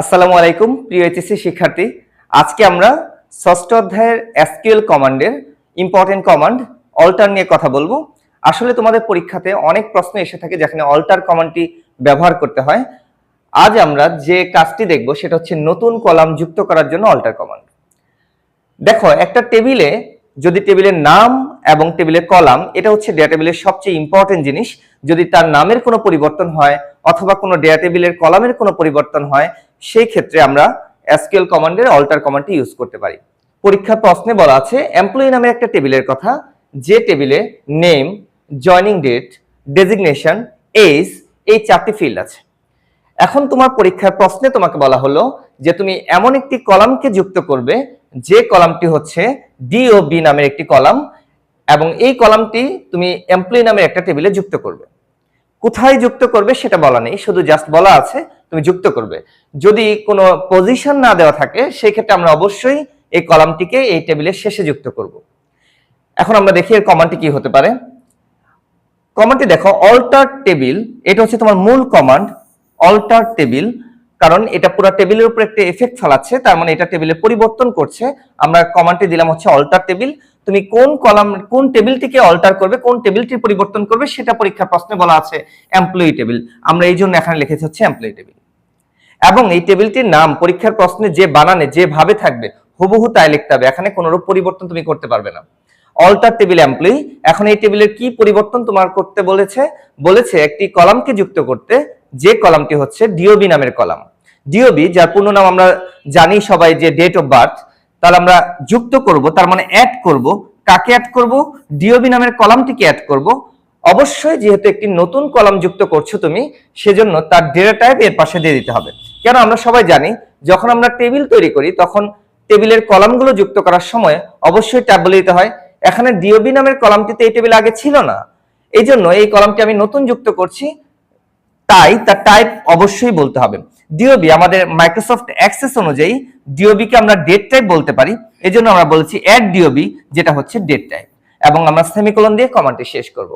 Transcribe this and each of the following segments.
আসসালামু আলাইকুম প্রিয় এইচএসসি শিক্ষার্থী। আজকে আমরা ষষ্ঠ অধ্যায়ের এসকিউএল কমান্ডের ইম্পর্টেন্ট কমান্ড অল্টার নিয়ে কথা বলবো। আসলে তোমাদের পরীক্ষাতে অনেক প্রশ্ন এসে থাকে যেখানে অল্টার কমান্ডটি ব্যবহার করতে হয়। আজ আমরা যে কাজটি দেখব সেটা হচ্ছে নতুন কলাম যুক্ত করার জন্য অল্টার কমান্ড। দেখো, একটা টেবিলে যদি টেবিলের নাম এবং টেবিলের কলাম, এটা হচ্ছে ডেটা টেবিলের সবচেয়ে ইম্পর্টেন্ট জিনিস। যদি তার নামের কোনো পরিবর্তন হয় অথবা কোনো ডেটা টেবিলের কলামের কোনো পরিবর্তন হয়, সেই ক্ষেত্রে আমরা এসকিউএল কমান্ডের অল্টার কমান্ডটি ইউজ করতে পারি। পরীক্ষার প্রশ্নে বলা আছে এমপ্লয়ি নামে একটা টেবিলের কথা, যে টেবিলে name, joining date, designation, age এই চারটি ফিল্ড আছে। এখন তোমার পরীক্ষার প্রশ্নে তোমাকে বলা হলো যে তুমি এমন একটি কলামকে যুক্ত করবে যে কলামটি হচ্ছে ডিওবি নামের একটি কলাম, এবং এই কলামটি তুমি এমপ্লয়ি নামের একটা টেবিলে যুক্ত করবে। কোথায় যুক্ত করবে সেটা বলা নেই, শুধু জাস্ট বলা আছে তুমি যুক্ত করবে। যদি কোনো পজিশন না দেওয়া থাকে সেই ক্ষেত্রে আমরা অবশ্যই এই কলামটিকে এই টেবিলের শেষে যুক্ত করব। এখন আমরা দেখি এর কমান্ডটি কি হতে পারে। কমান্ডটি দেখো, অল্টার টেবিল, এটা হচ্ছে তোমার মূল কমান্ড অল্টার টেবিল, কারণ এটা পুরো টেবিলের উপর একটা এফেক্ট ফেলাচ্ছে, তার মানে এটা টেবিলে পরিবর্তন করছে। আমরা কমান্ডটি দিলাম হচ্ছে অল্টার টেবিল। তুমি কোন কলাম, কোন টেবিলটিকে অল্টার করবে, কোন টেবিলটি পরিবর্তন করবে সেটা পরীক্ষার প্রশ্নে বলা আছে এমপ্লয়ি টেবিল। আমরা এই জন্য এখানে লিখেছি হচ্ছে এমপ্লয়ি টেবিল, এবং এই টেবিলটির নাম পরীক্ষার প্রশ্নে যে বানানে যেভাবে থাকবে হুবহু তাই লিখতে হবে, এখানে কোনো রূপ পরিবর্তন তুমি করতে পারবে না। Alter table employee. এখন এই টেবিলের কি পরিবর্তন তোমার করতে বলেছে একটি কলামকে যুক্ত করতে, যে কলামটি হচ্ছে ডিওবি নামের কলাম। ডিওবি যার পূর্ণ নাম আমরা জানি সবাই যে ডেট অফ বার্থ, তাহলে আমরা যুক্ত করব, তার মানে অ্যাড করব। কাকে অ্যাড করব? ডিওবি নামের কলামটিকে অ্যাড করব। অবশ্যই যেহেতু একটি নতুন কলাম যুক্ত করছো তুমি, সেজন্য তার ডেটা টাইপ এর পাশে দিয়ে দিতে হবে। কেন? আমরা সবাই জানি যখন আমরা টেবিল তৈরি করি তখন টেবিলের কলামগুলো যুক্ত করার সময় অবশ্যই ট্যাব বলে দিতে হয়। এখানে ডিওবি নামের কলামটিতে এই টেবিল আগে ছিল না, এই জন্য এই কলামটি আমি নতুন যুক্ত করছি, তাই তার টাইপ অবশ্যই বলতে হবে। ডিওবি আমাদের মাইক্রোসফট অ্যাক্সেস অনুযায়ী ডিওবি কে আমরা ডেট টাইপ বলতে পারি, এজন্য আমরা বলছি অ্যাড ডিওবি, যেটা হচ্ছে ডেট টাইপ, এবং আমরা সেমিকোলন দিয়ে কমান্ডটি শেষ করব।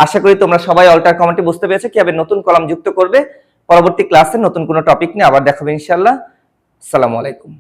আশা করি তোমরা সবাই অল্টার কমান্ডটি বুঝতে পেরেছো কিভাবে নতুন কলাম যুক্ত করবে। পরবর্তী ক্লাসে নতুন কোনো টপিক নিয়ে আবার দেখাবো ইনশাআল্লাহ। আসসালামু আলাইকুম।